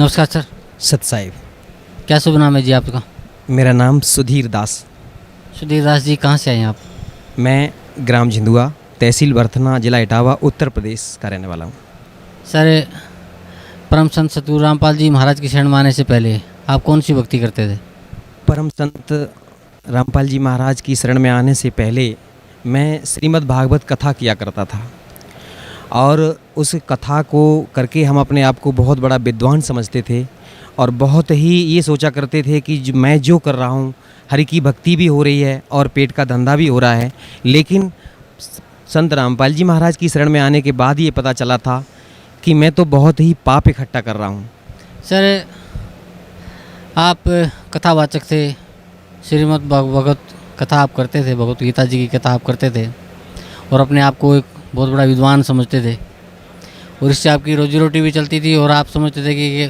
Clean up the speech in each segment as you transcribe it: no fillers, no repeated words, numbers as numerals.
नमस्कार सर। सत साहिब। क्या शुभ नाम है जी आपका? मेरा नाम सुधीर दास। सुधीर दास जी, कहाँ से आए हैं आप? मैं ग्राम झिंदुआ, तहसील बर्थना, जिला इटावा, उत्तर प्रदेश का रहने वाला हूँ। सर, परम संत सतगुरु रामपाल जी महाराज की शरण में आने से पहले आप कौन सी भक्ति करते थे? परम संत रामपाल जी महाराज की शरण में आने से पहले मैं श्रीमद् भागवत कथा किया करता था, और उस कथा को करके हम अपने आप को बहुत बड़ा विद्वान समझते थे और बहुत ही ये सोचा करते थे कि मैं जो कर रहा हूँ, हरि की भक्ति भी हो रही है और पेट का धंधा भी हो रहा है। लेकिन संत रामपाल जी महाराज की शरण में आने के बाद ये पता चला था कि मैं तो बहुत ही पाप इकट्ठा कर रहा हूँ। सर, आप कथावाचक थे, श्रीमद् भागवत कथा आप करते थे, भगवत गीता जी की कथा आप करते थे और अपने आप को एक बहुत बड़ा विद्वान समझते थे और इससे आपकी रोजी रोटी भी चलती थी और आप समझते थे कि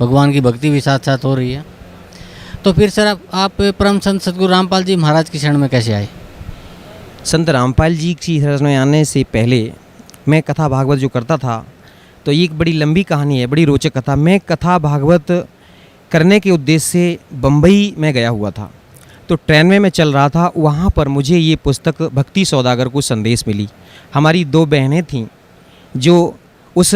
भगवान की भक्ति भी साथ साथ हो रही है। तो फिर सर आप परम संत सतगुरु रामपाल जी महाराज की शरण में कैसे आए? संत रामपाल जी की शरण में आने से पहले मैं कथा भागवत जो करता था, तो ये एक बड़ी लंबी कहानी है, बड़ी रोचक कथा। मैं कथा भागवत करने के उद्देश्य से बम्बई में गया हुआ था, तो ट्रेन में मैं चल रहा था। वहाँ पर मुझे ये पुस्तक भक्ति सौदागर को संदेश मिली। हमारी दो बहनें थीं जो उस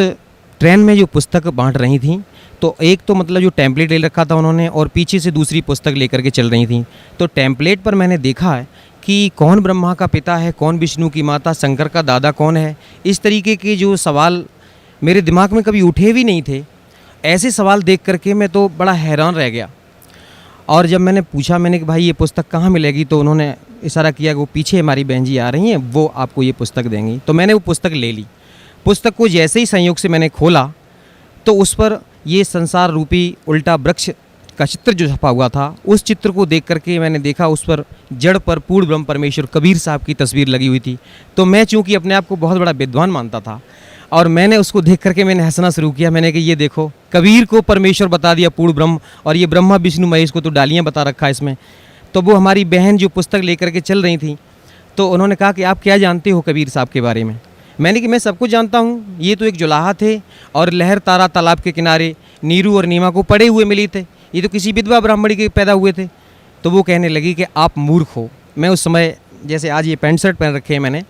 ट्रेन में जो पुस्तक बांट रही थीं, तो एक तो मतलब जो टेम्पलेट ले रखा था उन्होंने और पीछे से दूसरी पुस्तक लेकर के चल रही थीं। तो टेम्पलेट पर मैंने देखा है कि कौन ब्रह्मा का पिता है, कौन विष्णु की माता, शंकर का दादा कौन है। इस तरीके के जो सवाल मेरे दिमाग में कभी उठे भी नहीं थे, ऐसे सवाल देख करके मैं तो बड़ा हैरान रह गया। और जब मैंने पूछा, मैंने कि भाई ये पुस्तक कहाँ मिलेगी, तो उन्होंने इशारा किया कि वो पीछे हमारी बहन जी आ रही हैं, वो आपको ये पुस्तक देंगी। तो मैंने वो पुस्तक ले ली। पुस्तक को जैसे ही संयोग से मैंने खोला तो उस पर ये संसार रूपी उल्टा वृक्ष का चित्र जो छपा हुआ था, उस चित्र को देख करके मैंने देखा उस पर जड़ पर पूर्ण ब्रह्म परमेश्वर कबीर साहब की तस्वीर लगी हुई थी। तो मैं चूँकि अपने आप को बहुत बड़ा विद्वान मानता था और मैंने उसको देख करके मैंने हंसना शुरू किया। मैंने कहा ये देखो, कबीर को परमेश्वर बता दिया पूर्ण ब्रह्म, और ये ब्रह्मा विष्णु महेश को तो डालियाँ बता रखा है इसमें। तो वो हमारी बहन जो पुस्तक लेकर के चल रही थी, तो उन्होंने कहा कि आप क्या जानते हो कबीर साहब के बारे में? मैंने कि मैं सब कुछ जानता हूँ, ये तो एक जुलाहा थे और लहर तारा तालाब के किनारे नीरू और नीमा को पड़े हुए मिली थे, ये तो किसी विधवा ब्राह्मणी के पैदा हुए थे। तो वो कहने लगी कि आप मूर्ख हो। मैं उस समय, जैसे आज ये पैंट शर्ट पहन रखे हैं मैंने,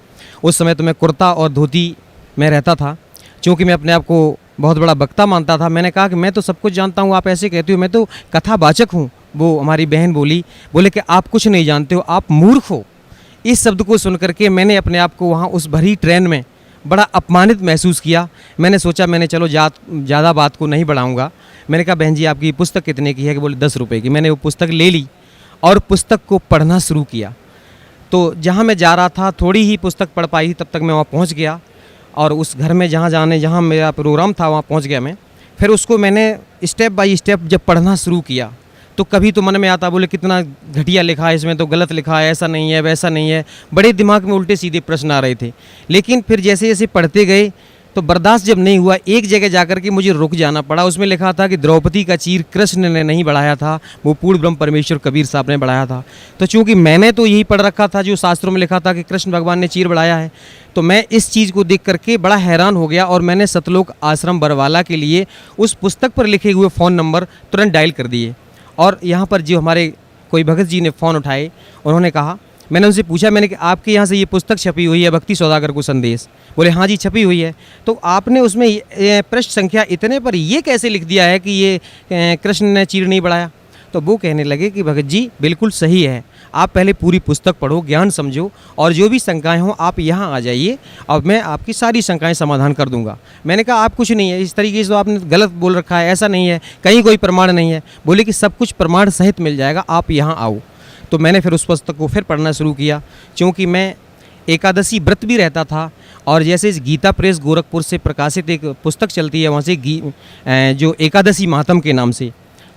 उस समय तो मैं कुर्ता और धोती में रहता था, क्योंकि मैं अपने आप को बहुत बड़ा वक्ता मानता था। मैंने कहा कि मैं तो सब कुछ जानता हूँ, आप ऐसे कहते हो, मैं तो कथावाचक हूँ। वो हमारी बहन बोले कि आप कुछ नहीं जानते हो, आप मूर्ख हो। इस शब्द को सुन करके मैंने अपने आप को वहाँ उस भरी ट्रेन में बड़ा अपमानित महसूस किया। मैंने सोचा, मैंने चलो ज़्यादा बात को नहीं बढ़ाऊँगा। मैंने कहा बहन जी आपकी पुस्तक कितने की है? कि बोले 10 रुपये की। मैंने वो पुस्तक ले ली और पुस्तक को पढ़ना शुरू किया। तो जहाँ मैं जा रहा था, थोड़ी ही पुस्तक पढ़ पाई, तब तक मैं वहाँ पहुँच गया और उस घर में जहाँ मेरा प्रोग्राम था वहाँ पहुँच गया मैं। फिर उसको मैंने स्टेप बाय स्टेप जब पढ़ना शुरू किया, तो कभी तो मन में आता, बोले कितना घटिया लिखा है इसमें, तो गलत लिखा है, ऐसा नहीं है, वैसा नहीं है। बड़े दिमाग में उल्टे सीधे प्रश्न आ रहे थे। लेकिन फिर जैसे जैसे पढ़ते गए तो बर्दाश्त जब नहीं हुआ, एक जगह जाकर के मुझे रुक जाना पड़ा। उसमें लिखा था कि द्रौपदी का चीर कृष्ण ने नहीं बढ़ाया था, वो पूर्ण ब्रह्म परमेश्वर कबीर साहब ने बढ़ाया था। तो चूँकि मैंने तो यही पढ़ रखा था जो शास्त्रों में लिखा था कि कृष्ण भगवान ने चीर बढ़ाया है, तो मैं इस चीज़ को देख करके बड़ा हैरान हो गया और मैंने सतलोक आश्रम बरवाला के लिए उस पुस्तक पर लिखे हुए फ़ोन नंबर तुरंत डायल कर दिए। और यहाँ पर जो हमारे कोई भगत जी ने फ़ोन उठाए, उन्होंने कहा, मैंने उनसे पूछा, मैंने कि आपके यहाँ से ये पुस्तक छपी हुई है भक्ति सौदागर को संदेश? बोले हाँ जी छपी हुई है। तो आपने उसमें पृष्ठ संख्या इतने पर ये कैसे लिख दिया है कि ये कृष्ण ने चीर नहीं बढ़ाया? तो वो कहने लगे कि भगत जी बिल्कुल सही है, आप पहले पूरी पुस्तक पढ़ो, ज्ञान समझो, और जो भी शंकाएं हों आप यहाँ आ जाइए और मैं आपकी सारी शंकाएं समाधान कर दूंगा। मैंने कहा आप कुछ नहीं है, इस तरीके से तो आपने गलत बोल रखा है, ऐसा नहीं है, कहीं कोई प्रमाण नहीं है। बोले कि सब कुछ प्रमाण सहित मिल जाएगा, आप यहाँ आओ। तो मैंने फिर उस पुस्तक को फिर पढ़ना शुरू किया, क्योंकि मैं एकादशी व्रत भी रहता था। और जैसे इस गीता प्रेस गोरखपुर से प्रकाशित एक पुस्तक चलती है वहाँ से जो एकादशी मातम के नाम से,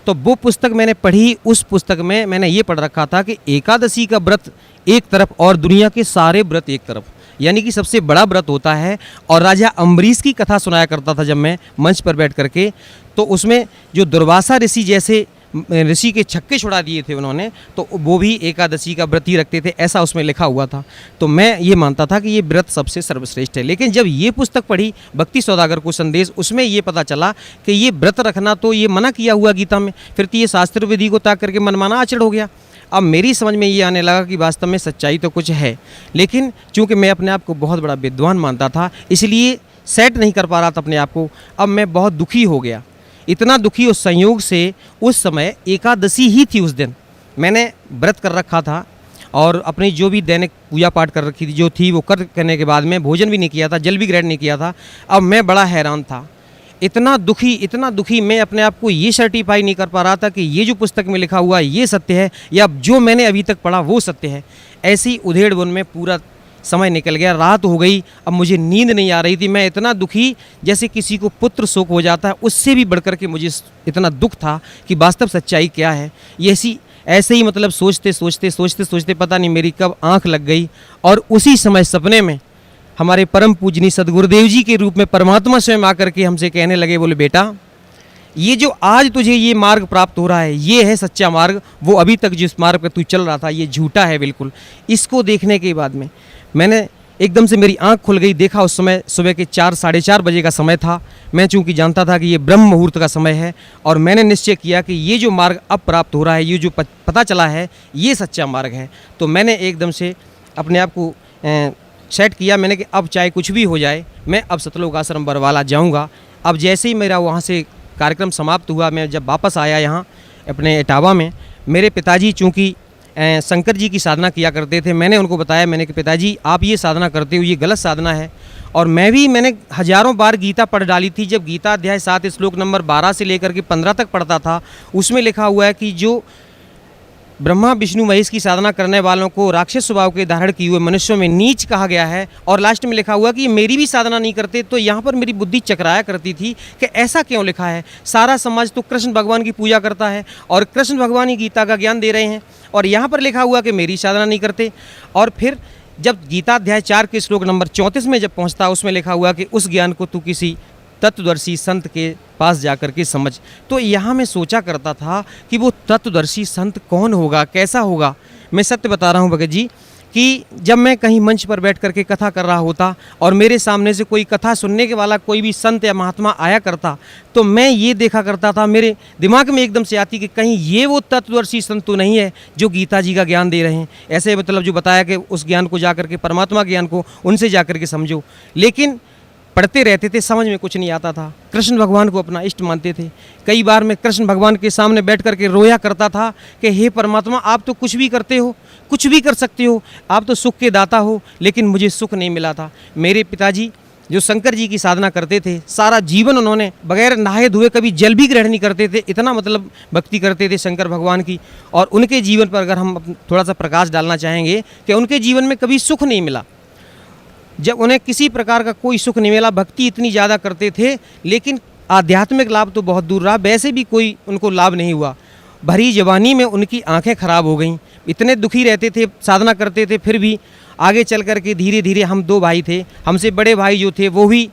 तो वो पुस्तक मैंने पढ़ी। उस पुस्तक में मैंने ये पढ़ रखा था कि एकादशी का व्रत एक तरफ और दुनिया के सारे व्रत एक तरफ, यानी कि सबसे बड़ा व्रत होता है। और राजा अम्बरीश की कथा सुनाया करता था जब मैं मंच पर बैठ करके, तो उसमें जो दुर्वासा ऋषि जैसे ऋषि के छक्के छुड़ा दिए थे उन्होंने, तो वो भी एकादशी का व्रत ही रखते थे, ऐसा उसमें लिखा हुआ था। तो मैं ये मानता था कि ये व्रत सबसे सर्वश्रेष्ठ है। लेकिन जब ये पुस्तक पढ़ी भक्ति सौदागर को संदेश, उसमें ये पता चला कि ये व्रत रखना तो ये मना किया हुआ गीता में, फिर तो ये शास्त्र विधि को ताक करके मनमाना आचरण हो गया। अब मेरी समझ में ये आने लगा कि वास्तव में सच्चाई तो कुछ है, लेकिन चूंकि मैं अपने आप को बहुत बड़ा विद्वान मानता था, इसलिए सेट नहीं कर पा रहा था अपने आप को। अब मैं बहुत दुखी हो गया, इतना दुखी उस संयोग से, उस समय एकादशी ही थी, उस दिन मैंने व्रत कर रखा था और अपनी जो भी दैनिक पूजा पाठ कर रखी थी जो थी वो करने के बाद में भोजन भी नहीं किया था, जल भी ग्रहण नहीं किया था। अब मैं बड़ा हैरान था, इतना दुखी मैं अपने आप को ये सर्टिफाई नहीं कर पा रहा था कि ये जो पुस्तक में लिखा हुआ है ये सत्य है या जो मैंने अभी तक पढ़ा वो सत्य है। ऐसी उधेड़ बुन में पूरा समय निकल गया, रात हो गई, अब मुझे नींद नहीं आ रही थी। मैं इतना दुखी, जैसे किसी को पुत्र शोक हो जाता है, उससे भी बढ़कर के मुझे इतना दुख था कि वास्तव सच्चाई क्या है। ये ऐसे ही मतलब सोचते पता नहीं मेरी कब आंख लग गई और उसी समय सपने में हमारे परम पूजनीय सदगुरुदेव जी के रूप में परमात्मा स्वयं आकर के हमसे कहने लगे, बोले बेटा ये जो आज तुझे ये मार्ग प्राप्त हो रहा है ये है सच्चा मार्ग, वो अभी तक जिस मार्ग पर तू चल रहा था ये झूठा है बिल्कुल। इसको देखने के बाद में मैंने एकदम से मेरी आंख खुल गई, देखा उस समय सुबह के 4 साढ़े 4 बजे का समय था। मैं चूंकि जानता था कि ये ब्रह्म मुहूर्त का समय है और मैंने निश्चय किया कि ये जो मार्ग अब प्राप्त हो रहा है, ये जो पता चला है ये सच्चा मार्ग है। तो मैंने एकदम से अपने आप को सेट किया, मैंने कि अब चाहे कुछ भी हो जाए मैं अब सतलोक आश्रम बरवाला जाऊंगा। अब जैसे ही मेरा वहाँ से कार्यक्रम समाप्त हुआ, मैं जब वापस आया यहाँ अपने इटावा में, मेरे पिताजी चूँकि शंकर जी की साधना किया करते थे, मैंने उनको बताया, मैंने कि पिताजी आप ये साधना करते हो ये गलत साधना है। और मैंने हजारों बार गीता पढ़ डाली थी। जब गीता अध्याय 7 श्लोक नंबर 12 से लेकर के 15 तक पढ़ता था, उसमें लिखा हुआ है कि जो ब्रह्मा विष्णु महेश की साधना करने वालों को राक्षस स्वभाव के धारण किए हुए मनुष्यों में नीच कहा गया है। और लास्ट में लिखा हुआ कि मेरी भी साधना नहीं करते। तो यहाँ पर मेरी बुद्धि चकराया करती थी कि ऐसा क्यों लिखा है, सारा समाज तो कृष्ण भगवान की पूजा करता है और कृष्ण भगवान ही गीता का ज्ञान दे रहे हैं और यहाँ पर लिखा हुआ कि मेरी साधना नहीं करते। और फिर जब गीता अध्याय 4 के श्लोक नंबर 34 में जब पहुँचता, उसमें लिखा हुआ कि उस ज्ञान को तू किसी तत्वदर्शी संत के पास जाकर के समझ। तो यहाँ मैं सोचा करता था कि वो तत्वदर्शी संत कौन होगा, कैसा होगा। मैं सत्य बता रहा हूँ भगत जी कि जब मैं कहीं मंच पर बैठ करके कथा कर रहा होता और मेरे सामने से कोई कथा सुनने के वाला कोई भी संत या महात्मा आया करता, तो मैं ये देखा करता था, मेरे दिमाग में एकदम से आती कि कहीं ये वो तत्वदर्शी संत तो नहीं है जो गीता जी का ज्ञान दे रहे हैं। ऐसे मतलब जो बताया कि उस ज्ञान को जाकर के, परमात्मा ज्ञान को उनसे जाकर के समझो। लेकिन पढ़ते रहते थे, समझ में कुछ नहीं आता था। कृष्ण भगवान को अपना इष्ट मानते थे। कई बार मैं कृष्ण भगवान के सामने बैठ करके रोया करता था कि हे परमात्मा आप तो कुछ भी करते हो, कुछ भी कर सकते हो, आप तो सुख के दाता हो, लेकिन मुझे सुख नहीं मिला था। मेरे पिताजी जो शंकर जी की साधना करते थे, सारा जीवन उन्होंने बगैर नहाए धोए कभी जल भी ग्रहण नहीं करते थे, इतना मतलब भक्ति करते थे शंकर भगवान की। और उनके जीवन पर अगर हम थोड़ा सा प्रकाश डालना चाहेंगे कि उनके जीवन में कभी सुख नहीं मिला, जब उन्हें किसी प्रकार का कोई सुख नहीं मिला। भक्ति इतनी ज़्यादा करते थे लेकिन आध्यात्मिक लाभ तो बहुत दूर रहा, वैसे भी कोई उनको लाभ नहीं हुआ। भरी जवानी में उनकी आंखें खराब हो गईं, इतने दुखी रहते थे, साधना करते थे, फिर भी आगे चल कर के धीरे धीरे, हम 2 भाई थे, हमसे बड़े भाई जो थे वो भी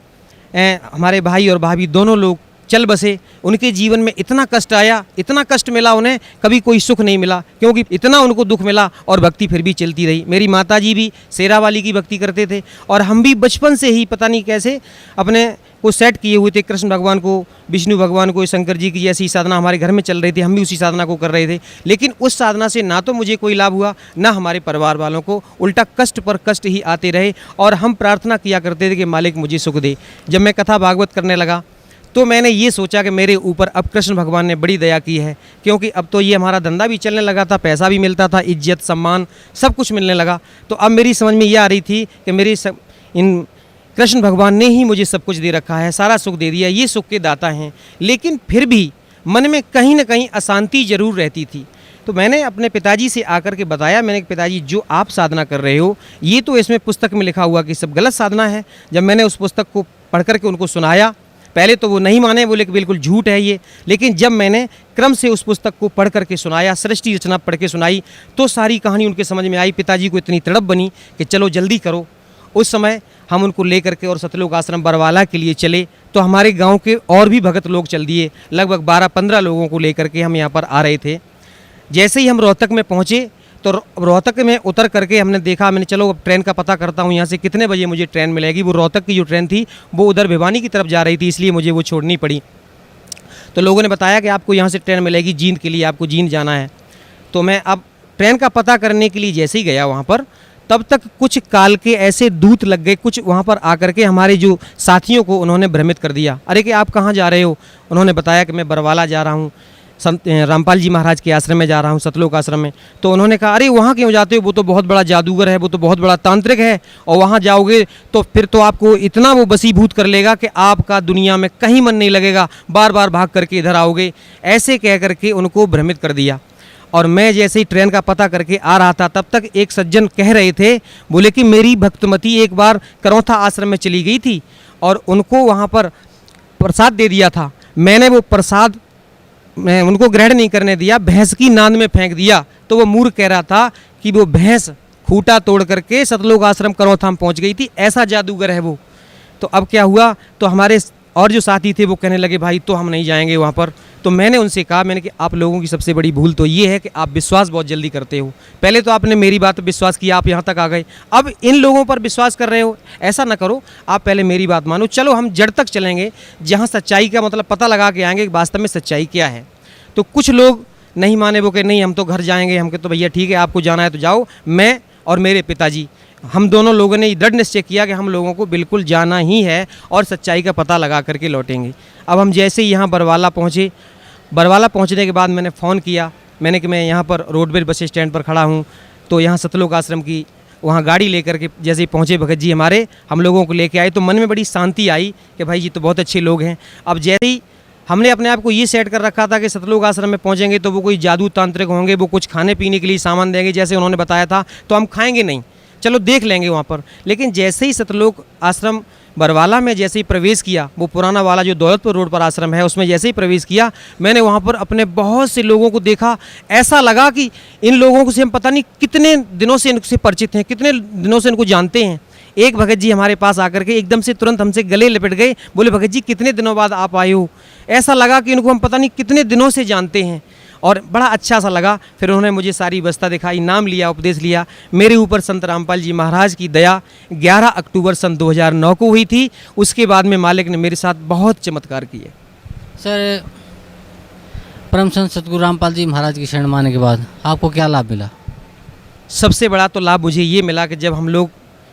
हमारे भाई और भाभी दोनों लोग चल बसे। उनके जीवन में इतना कष्ट आया, इतना कष्ट मिला उन्हें, कभी कोई सुख नहीं मिला, क्योंकि इतना उनको दुख मिला और भक्ति फिर भी चलती रही। मेरी माताजी भी शेरावाली की भक्ति करते थे और हम भी बचपन से ही पता नहीं कैसे अपने को सेट किए हुए थे। कृष्ण भगवान को, विष्णु भगवान को, शंकर जी की जैसी साधना हमारे घर में चल रही थी, हम भी उसी साधना को कर रहे थे। लेकिन उस साधना से ना तो मुझे कोई लाभ हुआ, ना हमारे परिवार वालों को, उल्टा कष्ट पर कष्ट ही आते रहे। और हम प्रार्थना किया करते थे कि मालिक मुझे सुख दे। जब मैं कथा भागवत करने लगा तो मैंने ये सोचा कि मेरे ऊपर अब कृष्ण भगवान ने बड़ी दया की है, क्योंकि अब तो ये हमारा धंधा भी चलने लगा था, पैसा भी मिलता था, इज्जत सम्मान सब कुछ मिलने लगा। तो अब मेरी समझ में ये आ रही थी कि इन कृष्ण भगवान ने ही मुझे सब कुछ दे रखा है, सारा सुख दे दिया, ये सुख के दाता हैं। लेकिन फिर भी मन में कहीं ना कहीं अशांति जरूर रहती थी। तो मैंने अपने पिताजी से आकर के बताया, मैंने कि पिताजी जो आप साधना कर रहे हो ये तो इसमें पुस्तक में लिखा हुआ कि सब गलत साधना है। जब मैंने उस पुस्तक को पढ़ करके उनको सुनाया, पहले तो वो नहीं माने, बोले कि बिल्कुल झूठ है ये। लेकिन जब मैंने क्रम से उस पुस्तक को पढ़ करके सुनाया, सृष्टि रचना पढ़ के सुनाई, तो सारी कहानी उनके समझ में आई। पिताजी को इतनी तड़प बनी कि चलो जल्दी करो। उस समय हम उनको लेकर के और सतलोक आश्रम बरवाला के लिए चले। तो हमारे गांव के और भी भगत लोग चल दिए, लगभग 12-15 लोगों को लेकर के हम यहाँ पर आ रहे थे। जैसे ही हम रोहतक में पहुँचे तो रोहतक में उतर करके हमने देखा, मैंने चलो अब ट्रेन का पता करता हूँ यहाँ से कितने बजे मुझे ट्रेन मिलेगी। वो रोहतक की जो ट्रेन थी वो उधर भिवानी की तरफ जा रही थी, इसलिए मुझे वो छोड़नी पड़ी। तो लोगों ने बताया कि आपको यहाँ से ट्रेन मिलेगी जींद के लिए, आपको जींद जाना है। तो मैं अब ट्रेन का पता करने के लिए जैसे ही गया वहाँ पर, तब तक कुछ काल के ऐसे दूत लग गए, कुछ वहाँ पर आकर के हमारे जो साथियों को उन्होंने भ्रमित कर दिया। अरे कि आप कहाँ जा रहे हो? उन्होंने बताया कि मैं बरवाला जा रहा हूँ, संत रामपाल जी महाराज के आश्रम में जा रहा हूँ, सतलोक आश्रम में। तो उन्होंने कहा अरे वहाँ क्यों जाते हो? वो तो बहुत बड़ा जादूगर है, वो तो बहुत बड़ा तांत्रिक है, और वहाँ जाओगे तो फिर तो आपको इतना वो बसीभूत कर लेगा कि आपका दुनिया में कहीं मन नहीं लगेगा, बार बार भाग करके इधर आओगे। ऐसे कह करके उनको भ्रमित कर दिया। और मैं जैसे ही ट्रेन का पता करके आ रहा था, तब तक एक सज्जन कह रहे थे, बोले कि मेरी भक्तमती एक बार करौथा आश्रम में चली गई थी और उनको वहाँ पर प्रसाद दे दिया था। मैंने वो प्रसाद मैं उनको ग्रहण नहीं करने दिया, भैंस की नांद में फेंक दिया। तो वो मूर्ख कह रहा था कि वो भैंस खूंटा तोड़ करके सतलोक आश्रम करौथा में पहुँच गई थी, ऐसा जादूगर है वो। तो अब क्या हुआ, तो हमारे और जो साथी थे वो कहने लगे भाई तो हम नहीं जाएंगे वहाँ पर। तो मैंने उनसे कहा, मैंने कि आप लोगों की सबसे बड़ी भूल तो ये है कि आप विश्वास बहुत जल्दी करते हो। पहले तो आपने मेरी बात पर विश्वास किया, आप यहाँ तक आ गए, अब इन लोगों पर विश्वास कर रहे हो। ऐसा ना करो, आप पहले मेरी बात मानो, चलो हम जड़ तक चलेंगे, जहाँ सच्चाई का मतलब पता लगा के आएंगे कि वास्तव में सच्चाई क्या है। तो कुछ लोग नहीं माने, वो कहे नहीं हम तो घर जाएंगे। हम कहे तो भैया ठीक है, आपको जाना है तो जाओ। मैं और मेरे पिताजी, हम दोनों लोगों ने दृढ़ निश्चय किया कि हम लोगों को बिल्कुल जाना ही है और सच्चाई का पता लगा करके लौटेंगे। अब हम जैसे ही यहाँ बरवाला पहुँचे, बरवाला पहुँचने के बाद मैंने फ़ोन किया, मैंने कि मैं यहाँ पर रोडवेज बस स्टैंड पर खड़ा हूँ। तो यहाँ सतलोक आश्रम की वहाँ गाड़ी लेकर के जैसे ही पहुँचे भगत जी हमारे, हम लोगों को लेके आए, तो मन में बड़ी शांति आई कि भाई जी तो बहुत अच्छे लोग हैं। अब जैसे ही हमने अपने आप को ये सेट कर रखा था कि सतलोक आश्रम में पहुँचेंगे तो वो कोई जादू तांत्रिक होंगे, वो कुछ खाने पीने के लिए सामान देंगे जैसे उन्होंने बताया था, तो हम खाएंगे नहीं, चलो देख लेंगे वहाँ पर। लेकिन जैसे ही सतलोक आश्रम बरवाला में जैसे ही प्रवेश किया, वो पुराना वाला जो दौलतपुर रोड पर आश्रम है उसमें जैसे ही प्रवेश किया, मैंने वहाँ पर अपने बहुत से लोगों को देखा। ऐसा लगा कि इन लोगों से हम पता नहीं कितने दिनों से इनसे परिचित हैं, कितने दिनों से इनको जानते हैं। एक भगत जी हमारे पास आकर के एकदम से तुरंत हमसे गले लिपट गए, बोले भगत जी कितने दिनों बाद आप आए हो? ऐसा लगा कि इनको हम पता नहीं कितने दिनों से जानते हैं, और बड़ा अच्छा सा लगा। फिर उन्होंने मुझे सारी व्यवस्था दिखाई, नाम लिया, उपदेश लिया। मेरे ऊपर संत रामपाल जी महाराज की दया 11 अक्टूबर सन 2009 को हुई थी। उसके बाद में मालिक ने मेरे साथ बहुत चमत्कार किए। सर, परम संत सतगुरु रामपाल जी महाराज की शरण माने के बाद आपको क्या लाभ मिला? सबसे बड़ा तो लाभ मुझे ये मिला कि जब हम लोग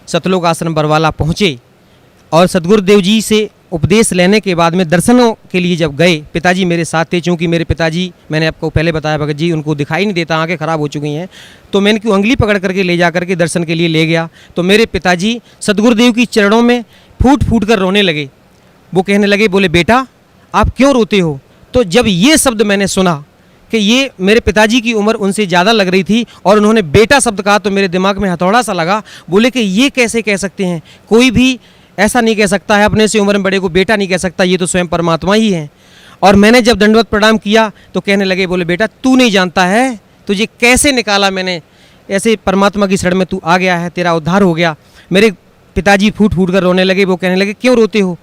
सतलोक आश्रम बरवाला पहुँचे और सतगुरुदेव जी से उपदेश लेने के बाद में दर्शनों के लिए जब गए, पिताजी मेरे साथ थे। चूँकि मेरे पिताजी, मैंने आपको पहले बताया भगत जी, उनको दिखाई नहीं देता, आंखें ख़राब हो चुकी हैं, तो मैंने क्यों उंगली पकड़ करके ले जा करके दर्शन के लिए ले गया। तो मेरे पिताजी सतगुरुदेव की चरणों में फूट फूट कर रोने लगे। वो कहने लगे, बोले बेटा आप क्यों रोते हो? तो जब ये शब्द मैंने सुना कि ये मेरे पिताजी की उम्र उनसे ज़्यादा लग रही थी और उन्होंने बेटा शब्द कहा, तो मेरे दिमाग में हथौड़ा सा लगा। बोले कि ये कैसे कह सकते हैं, कोई भी ऐसा नहीं कह सकता है, अपने से उम्र में बड़े को बेटा नहीं कह सकता, ये तो स्वयं परमात्मा ही है। और मैंने जब दंडवत प्रणाम किया तो कहने लगे, बोले बेटा तू नहीं जानता है, तुझे कैसे निकाला मैंने, ऐसे परमात्मा की शरण में तू आ गया है, तेरा उद्धार हो गया। मेरे पिताजी फूट फूट कर रोने लगे। वो कहने लगे क्यों रोते हो?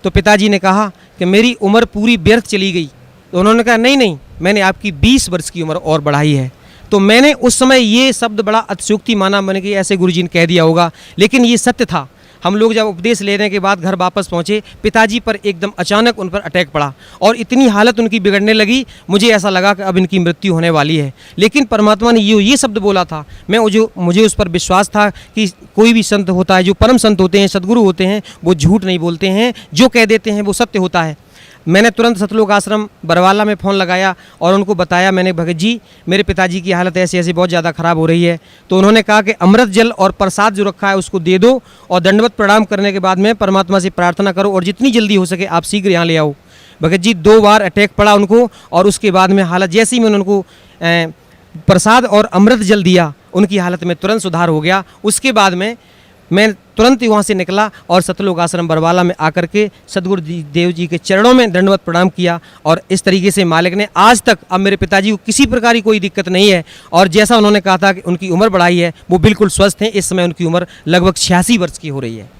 तो पिताजी ने कहा कि मेरी उम्र पूरी व्यर्थ चली गई। तो उन्होंने कहा नहीं नहीं, मैंने आपकी 20 वर्ष की उम्र और बढ़ाई है। तो मैंने उस समय ये शब्द बड़ा अतिशयोक्ति माना, मैंने कि ऐसे गुरुजी ने कह दिया होगा, लेकिन ये सत्य था। हम लोग जब उपदेश लेने के बाद घर वापस पहुँचे, पिताजी पर एकदम अचानक उन पर अटैक पड़ा और इतनी हालत उनकी बिगड़ने लगी, मुझे ऐसा लगा कि अब इनकी मृत्यु होने वाली है। लेकिन परमात्मा ने ये शब्द बोला था, मुझे उस पर विश्वास था कि कोई भी संत होता है, जो परम संत होते हैं, सद्गुरु होते हैं, वो झूठ नहीं बोलते हैं, जो कह देते हैं वो सत्य होता है। मैंने तुरंत सतलोक आश्रम बरवाला में फ़ोन लगाया और उनको बताया, मैंने भगत जी मेरे पिताजी की हालत ऐसी ऐसी बहुत ज़्यादा ख़राब हो रही है। तो उन्होंने कहा कि अमृत जल और प्रसाद जो रखा है उसको दे दो और दंडवत प्रणाम करने के बाद में परमात्मा से प्रार्थना करो और जितनी जल्दी हो सके आप शीघ्र यहाँ ले आओ। भगत जी 2 बार अटैक पड़ा उनको और उसके बाद में हालत, जैसे ही मैंने उनको प्रसाद और अमृत जल दिया, उनकी हालत में तुरंत सुधार हो गया। उसके बाद में मैं तुरंत ही वहाँ से निकला और सतलोक आश्रम बरवाला में आकर के सदगुरु देव जी के चरणों में दंडवत प्रणाम किया। और इस तरीके से मालिक ने आज तक, अब मेरे पिताजी को किसी प्रकार की कोई दिक्कत नहीं है और जैसा उन्होंने कहा था कि उनकी उम्र बढ़ाई है, वो बिल्कुल स्वस्थ हैं। इस समय उनकी उम्र लगभग 86 वर्ष की हो रही है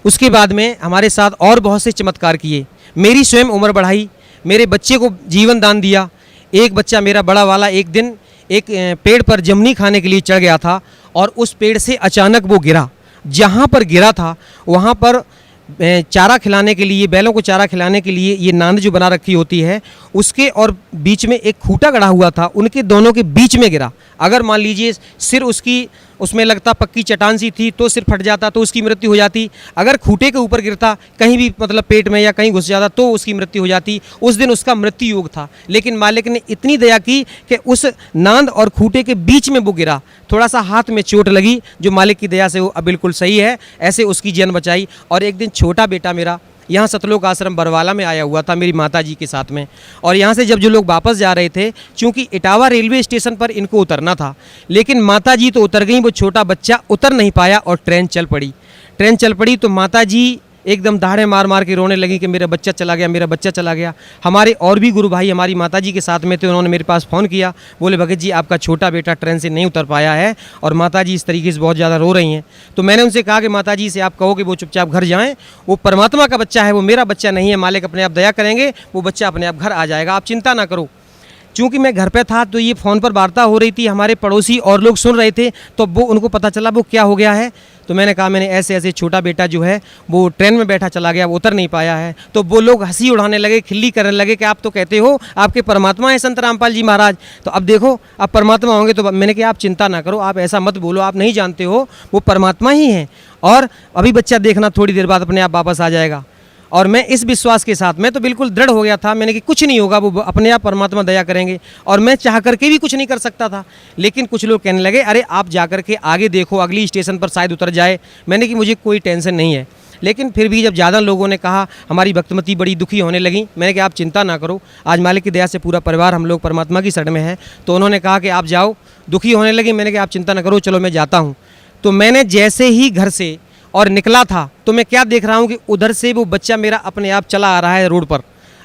उसके बाद में हमारे साथ और बहुत से चमत्कार किए, मेरी स्वयं उम्र बढ़ाई, मेरे बच्चे को जीवन दान दिया। एक बच्चा मेरा बड़ा वाला एक दिन एक पेड़ पर जामुनी खाने के लिए चढ़ गया था और उस पेड़ से अचानक वो गिरा। जहाँ पर गिरा था वहाँ पर चारा खिलाने के लिए, बैलों को चारा खिलाने के लिए ये नांद जो बना रखी होती है उसके और बीच में एक खूंटा गड़ा हुआ था, उनके दोनों के बीच में गिरा। अगर मान लीजिए सिर उसकी उसमें लगता पक्की चट्टान सी थी तो सिर फट जाता तो उसकी मृत्यु हो जाती। अगर खूंटे के ऊपर गिरता कहीं भी मतलब पेट में या कहीं घुस जाता तो उसकी मृत्यु हो जाती। उस दिन उसका मृत्यु योग था, लेकिन मालिक ने इतनी दया की कि उस नांद और खूंटे के बीच में वो गिरा। थोड़ा सा हाथ में चोट लगी जो मालिक की दया से वो अब बिल्कुल सही है, ऐसे उसकी जान बचाई। और एक दिन छोटा बेटा मेरा यहाँ सतलोक आश्रम बरवाला में आया हुआ था मेरी माता जी के साथ में, और यहाँ से जब जो लोग वापस जा रहे थे, चूँकि इटावा रेलवे स्टेशन पर इनको उतरना था, लेकिन माता जी तो उतर गई, वो छोटा बच्चा उतर नहीं पाया और ट्रेन चल पड़ी। ट्रेन चल पड़ी तो माता जी एकदम दहाड़े मार मार के रोने लगी कि मेरा बच्चा चला गया, मेरा बच्चा चला गया। हमारे और भी गुरु भाई हमारी माता जी के साथ में थे, उन्होंने मेरे पास फ़ोन किया, बोले भगत जी आपका छोटा बेटा ट्रेन से नहीं उतर पाया है और माता जी इस तरीके से बहुत ज़्यादा रो रही हैं। तो मैंने उनसे कहा कि माता जी से आप कहो कि वो चुपचाप घर जाएँ, वो परमात्मा का बच्चा है, वो मेरा बच्चा नहीं है, मालिक अपने आप दया करेंगे, वो बच्चा अपने आप घर आ जाएगा, आप चिंता ना करो। चूँकि मैं घर पे था तो ये फ़ोन पर वार्ता हो रही थी, हमारे पड़ोसी और लोग सुन रहे थे, तो वो उनको पता चला वो क्या हो गया है। तो मैंने कहा मैंने ऐसे ऐसे छोटा बेटा जो है वो ट्रेन में बैठा चला गया, वो उतर नहीं पाया है। तो वो लोग हंसी उड़ाने लगे, खिल्ली करने लगे कि आप तो कहते हो आपके परमात्मा हैं संत रामपाल जी महाराज, तो अब देखो आप परमात्मा होंगे। तो मैंने कहा आप चिंता ना करो, आप ऐसा मत बोलो, आप नहीं जानते हो वो परमात्मा ही हैं, और अभी बच्चा देखना थोड़ी देर बाद अपने आप वापस आ जाएगा। और मैं इस विश्वास के साथ मैं तो बिल्कुल दृढ़ हो गया था, मैंने कि कुछ नहीं होगा, वो अपने आप परमात्मा दया करेंगे। और मैं चाह करके भी कुछ नहीं कर सकता था, लेकिन कुछ लोग कहने लगे अरे आप जा कर के आगे देखो, अगली स्टेशन पर शायद उतर जाए। मैंने कि मुझे कोई टेंशन नहीं है, लेकिन फिर भी जब ज़्यादा लोगों ने कहा, हमारी भक्तमती बड़ी दुखी होने लगी। मैंने कहा आप चिंता ना करो, आज मालिक की दया से पूरा परिवार हम लोग परमात्मा की शरण में है। तो उन्होंने कहा कि आप जाओ, दुखी होने लगी। मैंने कहा आप चिंता ना करो, चलो मैं जाता हूँ। तो मैंने जैसे ही घर से और निकला था तो मैं क्या देख रहा हूँ कि उधर से वो बच्चा मेरा अपने आप चला आ रहा है रोड पर।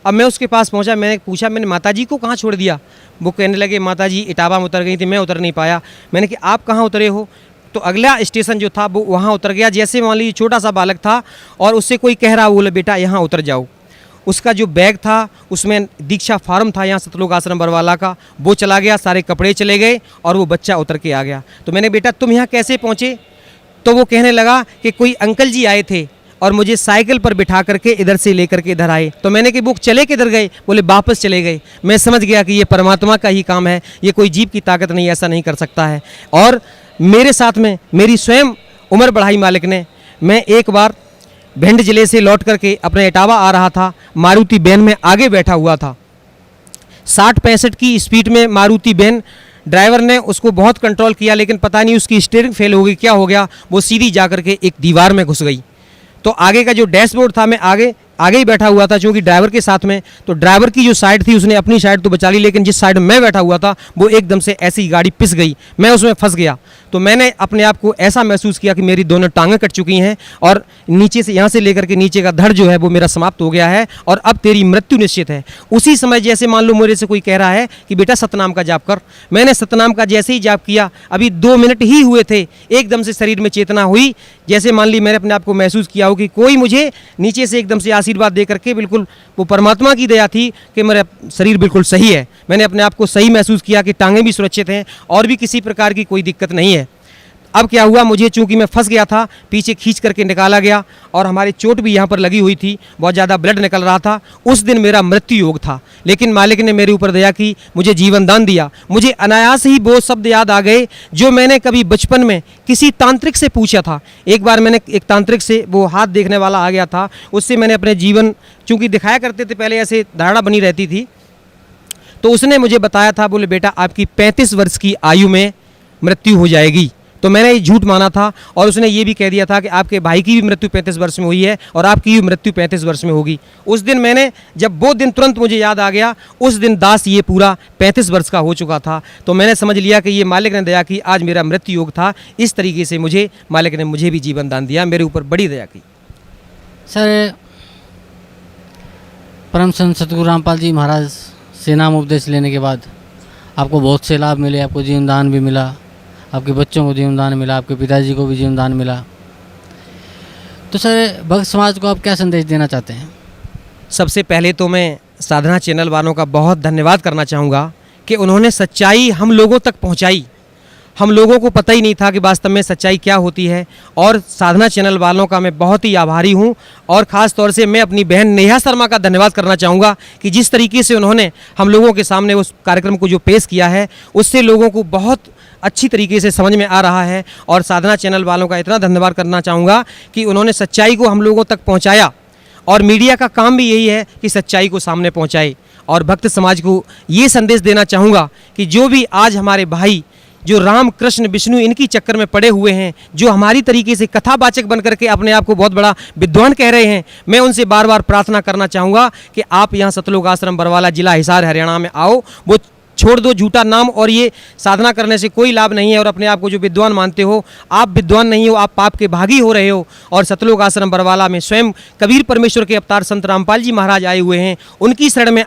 अब मैं उसके पास पहुँचा, मैंने पूछा मैंने माता जी को कहाँ छोड़ दिया। वो कहने लगे माता जी इटावा में उतर गई थी, मैं उतर नहीं पाया। मैंने कहा आप कहाँ उतरे हो? तो अगला स्टेशन जो था वो वहाँ उतर गया। जैसे मान लीजिए छोटा सा बालक था और उससे कोई कह रहा, बोले बेटा यहाँ उतर जाओ। उसका जो बैग था उसमें दीक्षा फार्म था यहाँ सतलोक आश्रम बरवाला का, वो चला गया, सारे कपड़े चले गए और वो बच्चा उतर के आ गया। तो मैंने बेटा तुम यहाँ कैसे पहुँचे? तो वो कहने लगा कि कोई अंकल जी आए थे और मुझे साइकिल पर बिठा करके इधर से लेकर के इधर आए। तो मैंने कि वो चले किधर गए? बोले वापस चले गए। मैं समझ गया कि ये परमात्मा का ही काम है, ये कोई जीव की ताकत नहीं, ऐसा नहीं कर सकता है। और मेरे साथ में मेरी स्वयं उम्र बढ़ाई मालिक ने। मैं एक बार भिंड जिले से लौट करके अपने इटावा आ रहा था, मारुति वैन में आगे बैठा हुआ था। 60-65 की स्पीड में मारुति वैन, ड्राइवर ने उसको बहुत कंट्रोल किया, लेकिन पता नहीं उसकी स्टीयरिंग फेल हो गई, क्या हो गया, वो सीधी जा करके एक दीवार में घुस गई। तो आगे का जो डैशबोर्ड था, मैं आगे ही बैठा हुआ था चूँकि ड्राइवर के साथ में, तो ड्राइवर की जो साइड थी उसने अपनी साइड तो बचा ली, लेकिन जिस साइड में बैठा हुआ था वो एकदम से ऐसी गाड़ी पिस गई, मैं उसमें फंस गया। तो मैंने अपने आप को ऐसा महसूस किया कि मेरी दोनों टांगें कट चुकी हैं और नीचे से यहाँ से लेकर के नीचे का धड़ जो है वो मेरा समाप्त हो गया है और अब तेरी मृत्यु निश्चित है। उसी समय जैसे मान लो मेरे से कोई कह रहा है कि बेटा सतनाम का जाप कर, मैंने सतनाम का जैसे ही जाप किया, अभी 2 मिनट ही हुए थे, एकदम से शरीर में चेतना हुई। जैसे मान ली मैंने अपने आप को महसूस किया हो कि कोई मुझे नीचे से एकदम से आशीर्वाद दे करके, बिल्कुल वो परमात्मा की दया थी कि मेरा शरीर बिल्कुल सही है। मैंने अपने आप को सही महसूस किया कि टांगें भी सुरक्षित हैं और भी किसी प्रकार की कोई दिक्कत नहीं है। अब क्या हुआ, मुझे चूंकि मैं फंस गया था, पीछे खींच करके निकाला गया और हमारी चोट भी यहाँ पर लगी हुई थी, बहुत ज़्यादा ब्लड निकल रहा था। उस दिन मेरा मृत्यु योग था, लेकिन मालिक ने मेरे ऊपर दया की, मुझे जीवन दान दिया। मुझे अनायास ही वो शब्द याद आ गए जो मैंने कभी बचपन में किसी तांत्रिक से पूछा था। एक बार मैंने एक तांत्रिक से, वो हाथ देखने वाला आ गया था, उससे मैंने अपने जीवन, चूँकि दिखाया करते थे पहले, ऐसे धारणा बनी रहती थी, तो उसने मुझे बताया था, बोले बेटा आपकी 35 वर्ष की आयु में मृत्यु हो जाएगी। तो मैंने ये झूठ माना था और उसने ये भी कह दिया था कि आपके भाई की भी मृत्यु 35 वर्ष में हुई है और आपकी भी मृत्यु 35 वर्ष में होगी। उस दिन मैंने, जब वो दिन तुरंत मुझे याद आ गया, उस दिन दास ये पूरा 35 वर्ष का हो चुका था। तो मैंने समझ लिया कि ये मालिक ने दया की, आज मेरा मृत्यु योग था। इस तरीके से मुझे मालिक ने मुझे भी जीवन दान दिया, मेरे ऊपर बड़ी दया की। सर, परम संत सतगुरु रामपाल जी महाराज से नाम उपदेश लेने के बाद आपको बहुत से लाभ मिले, आपको जीवन दान भी मिला, आपके बच्चों को जीवन दान मिला, आपके पिताजी को भी जीवन दान मिला। तो सर भक्त समाज को आप क्या संदेश देना चाहते हैं? सबसे पहले तो मैं साधना चैनल वालों का बहुत धन्यवाद करना चाहूँगा कि उन्होंने सच्चाई हम लोगों तक पहुँचाई। हम लोगों को पता ही नहीं था कि वास्तव में सच्चाई क्या होती है, और साधना चैनल वालों का मैं बहुत ही आभारी हूं। और ख़ास तौर से मैं अपनी बहन नेहा शर्मा का धन्यवाद करना चाहूँगा कि जिस तरीके से उन्होंने हम लोगों के सामने उस कार्यक्रम को जो पेश किया है, उससे लोगों को बहुत अच्छी तरीके से समझ में आ रहा है। और साधना चैनल वालों का इतना धन्यवाद करना चाहूँगा कि उन्होंने सच्चाई को हम लोगों तक पहुँचाया, और मीडिया का काम भी यही है कि सच्चाई को सामने पहुँचाए। और भक्त समाज को ये संदेश देना चाहूँगा कि जो भी आज हमारे भाई जो राम कृष्ण विष्णु इनकी चक्कर में पड़े हुए हैं, जो हमारी तरीके से कथावाचक बन करके अपने आप को बहुत बड़ा विद्वान कह रहे हैं, मैं उनसे बार बार प्रार्थना करना चाहूँगा कि आप यहाँ सतलोक आश्रम बरवाला जिला हिसार हरियाणा में आओ। वो छोड़ दो झूठा नाम, और ये साधना करने से कोई लाभ नहीं है। और अपने आप को जो विद्वान मानते हो, आप विद्वान नहीं हो, आप पाप के भागी हो रहे हो। और सतलोक आश्रम बरवाला में स्वयं कबीर परमेश्वर के अवतार संत रामपाल जी महाराज आए हुए हैं। उनकी शरण में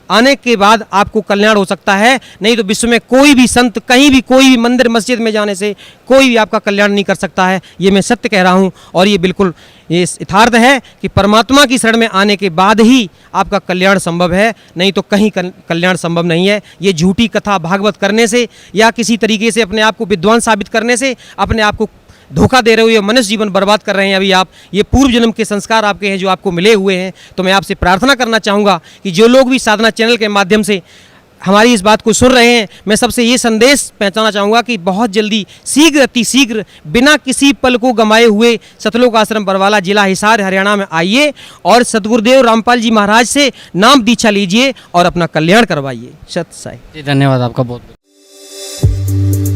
आने के बाद आपको कल्याण हो सकता है, नहीं तो विश्व में कोई भी संत कहीं भी कोई भी मंदिर मस्जिद में जाने से कोई भी आपका कल्याण नहीं कर सकता है। ये मैं सत्य कह रहा हूँ, और ये बिल्कुल ये यथार्थ है कि परमात्मा की शरण में आने के बाद ही आपका कल्याण संभव है, नहीं तो कहीं कल्याण संभव नहीं है। ये झूठी कथा भागवत करने से या किसी तरीके से अपने आप को विद्वान साबित करने से अपने आप को धोखा दे रहे हो, ये मनुष्य जीवन बर्बाद कर रहे हैं अभी आप। ये पूर्व जन्म के संस्कार आपके हैं जो आपको मिले हुए हैं। तो मैं आपसे प्रार्थना करना चाहूँगा कि जो लोग भी साधना चैनल के माध्यम से हमारी इस बात को सुन रहे हैं, मैं सबसे ये संदेश पहुंचाना चाहूँगा कि बहुत जल्दी शीघ्र अति शीघ्र बिना किसी पल को गंवाए हुए सतलोक आश्रम बरवाला जिला हिसार हरियाणा में आइए और सतगुरुदेव रामपाल जी महाराज से नाम दीक्षा लीजिए और अपना कल्याण करवाइए। सत साई। जी धन्यवाद आपका बहुत बहुत।